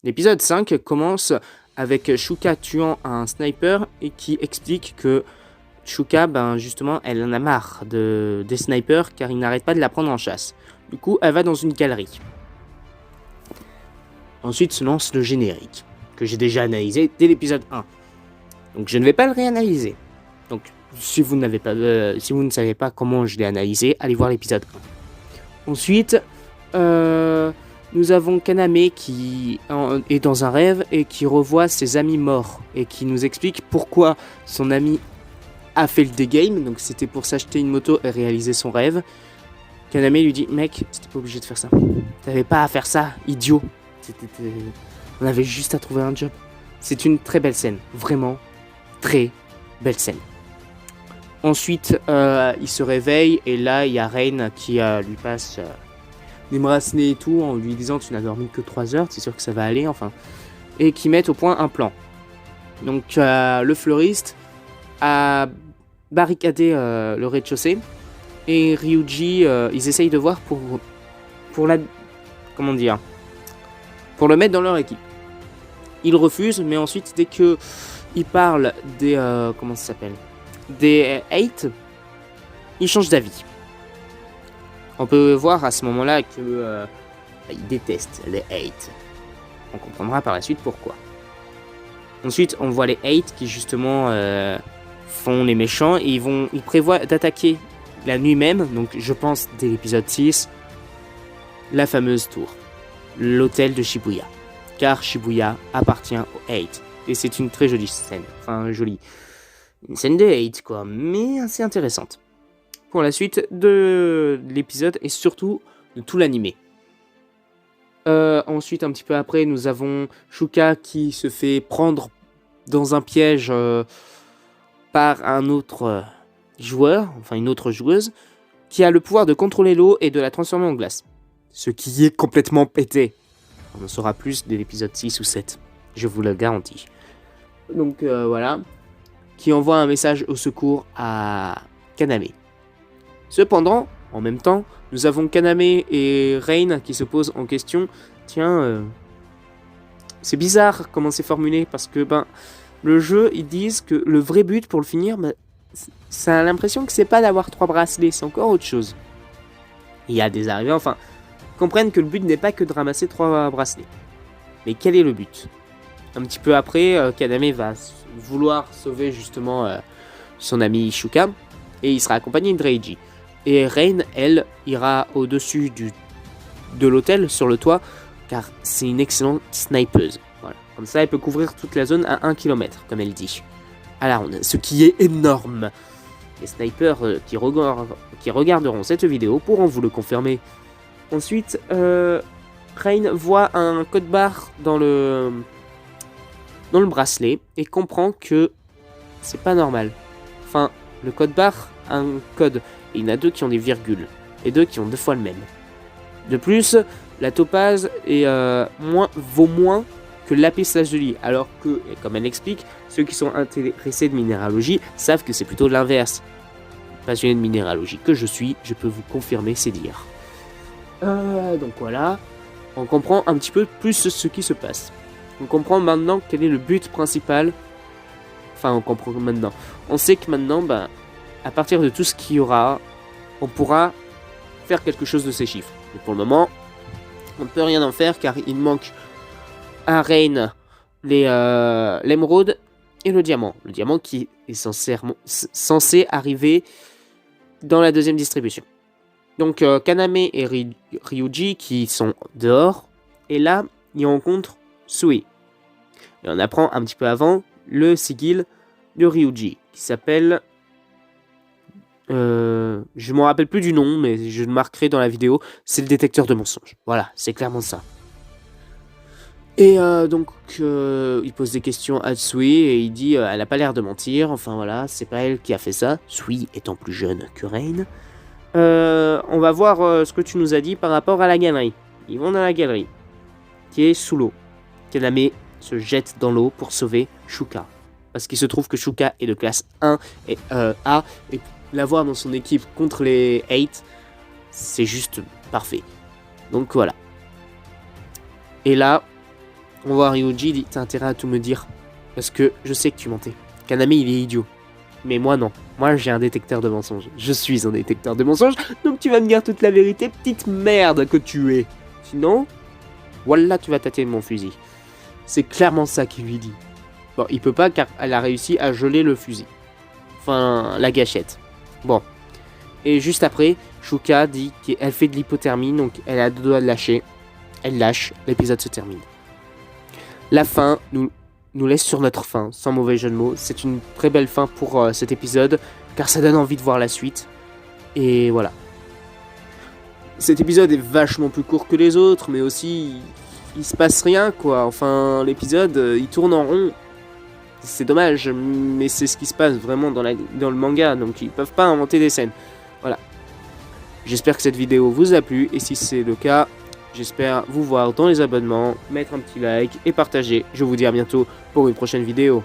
L'épisode 5 commence avec Shuka tuant un sniper et qui explique que Shuka, justement, elle en a marre des snipers car ils n'arrêtent pas de la prendre en chasse. Du coup, elle va dans une galerie. Ensuite se lance le générique, que j'ai déjà analysé dès l'épisode 1. Donc je ne vais pas le réanalyser. Donc si vous ne savez pas comment je l'ai analysé, allez voir l'épisode 1. Ensuite, nous avons Kaname qui est dans un rêve et qui revoit ses amis morts et qui nous explique pourquoi son ami a fait le dégame. Donc c'était pour s'acheter une moto et réaliser son rêve. Kaname lui dit: mec, t'étais pas obligé de faire ça. T'avais pas à faire ça, idiot. On avait juste à trouver un job. C'est une très belle scène, vraiment très belle scène. Ensuite, il se réveille et là il y a Rain qui lui passe des bracelets et tout en lui disant: tu n'as dormi que 3 heures, c'est sûr que ça va aller, enfin. Et qui mettent au point un plan. Donc le fleuriste a barricadé le rez-de-chaussée et Ryuji, ils essayent de voir pour pour le mettre dans leur équipe. Ils refusent, mais ensuite dès que ils parlent des des 8, ils changent d'avis. On peut voir à ce moment-là que ils détestent les 8. On comprendra par la suite pourquoi. Ensuite, on voit les 8 qui justement font les méchants et ils prévoient d'attaquer la nuit même, donc je pense dès l'épisode 6, la fameuse tour, l'hôtel de Shibuya. Car Shibuya appartient aux 8. Et c'est une très jolie scène. Enfin, jolie. Une scène de 8, quoi, mais assez intéressante. Pour la suite de l'épisode et surtout de tout l'animé. Ensuite, un petit peu après, nous avons Shuka qui se fait prendre dans un piège par un autre joueur, enfin une autre joueuse, qui a le pouvoir de contrôler l'eau et de la transformer en glace. Ce qui est complètement pété. On en saura plus dès l'épisode 6 ou 7. Je vous le garantis. Donc voilà. Qui envoie un message au secours à Kaname. Cependant, en même temps, nous avons Kaname et Rain qui se posent en question. Tiens, c'est bizarre comment c'est formulé parce que le jeu, ils disent que le vrai but pour le finir, ça a l'impression que c'est pas d'avoir 3 bracelets, c'est encore autre chose. Il y a des arrivées, enfin, comprennent que le but n'est pas que de ramasser 3 bracelets. Mais quel est le but? Un petit peu après, Kaname va vouloir sauver justement son ami Shuka et il sera accompagné de Reiji. Et Rain, elle, ira au-dessus de l'hôtel, sur le toit, car c'est une excellente snipeuse. Voilà. Comme ça, elle peut couvrir toute la zone à 1 km, comme elle dit. À la ronde, ce qui est énorme. Les snipers qui regarderont cette vidéo pourront vous le confirmer. Ensuite, Rain voit un code barre dans le bracelet et comprend que c'est pas normal. Enfin, le code barre a un code et il y en a 2 qui ont des virgules et 2 qui ont 2 fois le même. De plus, la topaze vaut moins que le lapis lazuli, alors que, et comme elle explique, ceux qui sont intéressés de minéralogie savent que c'est plutôt l'inverse. Passionné de minéralogie que je suis, je peux vous confirmer ces dires. Donc voilà, on comprend un petit peu plus ce qui se passe. On comprend maintenant quel est le but principal. Enfin, on comprend maintenant. On sait que maintenant, à partir de tout ce qu'il y aura, on pourra faire quelque chose de ces chiffres. Mais pour le moment, on ne peut rien en faire car il manque à Rain l'émeraude et le diamant. Le diamant qui est censé arriver dans la deuxième distribution. Donc Kaname et Ryuji qui sont dehors. Et là, ils rencontrent Sui. Et on apprend un petit peu avant le sigil de Ryuji qui s'appelle... je ne me rappelle plus du nom, mais je le marquerai dans la vidéo. C'est le détecteur de mensonges. Voilà, c'est clairement ça. Et donc, il pose des questions à Sui et il dit elle a pas l'air de mentir. Enfin voilà, c'est pas elle qui a fait ça. Sui étant plus jeune que Rain. On va voir ce que tu nous as dit par rapport à la galerie. Ils vont dans la galerie qui est sous l'eau. Kaname se jette dans l'eau pour sauver Shuka. Parce qu'il se trouve que Shuka est de classe 1 et A. Et l'avoir dans son équipe contre les 8, c'est juste parfait. Donc voilà. Et là, On voit Ryuji dit, t'as intérêt à tout me dire. Parce que je sais que tu mentais. Kaname, il est idiot. Mais moi, non. Moi, j'ai un détecteur de mensonges. Je suis un détecteur de mensonges, donc tu vas me dire toute la vérité, petite merde que tu es. Sinon, voilà, tu vas tâter mon fusil. C'est clairement ça qu'il lui dit. Bon, il peut pas car elle a réussi à geler le fusil. Enfin, la gâchette. Bon. Et juste après, Shuka dit qu'elle fait de l'hypothermie, donc elle a deux doigts de lâcher. Elle lâche, l'épisode se termine. La fin nous laisse sur notre fin, sans mauvais jeu de mots. C'est une très belle fin pour cet épisode, car ça donne envie de voir la suite. Et voilà. Cet épisode est vachement plus court que les autres, mais aussi, il se passe rien, quoi. Enfin, l'épisode, il tourne en rond. C'est dommage, mais c'est ce qui se passe vraiment dans le manga, donc ils peuvent pas inventer des scènes. Voilà. J'espère que cette vidéo vous a plu, et si c'est le cas, j'espère vous voir dans les abonnements, mettre un petit like et partager. Je vous dis à bientôt pour une prochaine vidéo.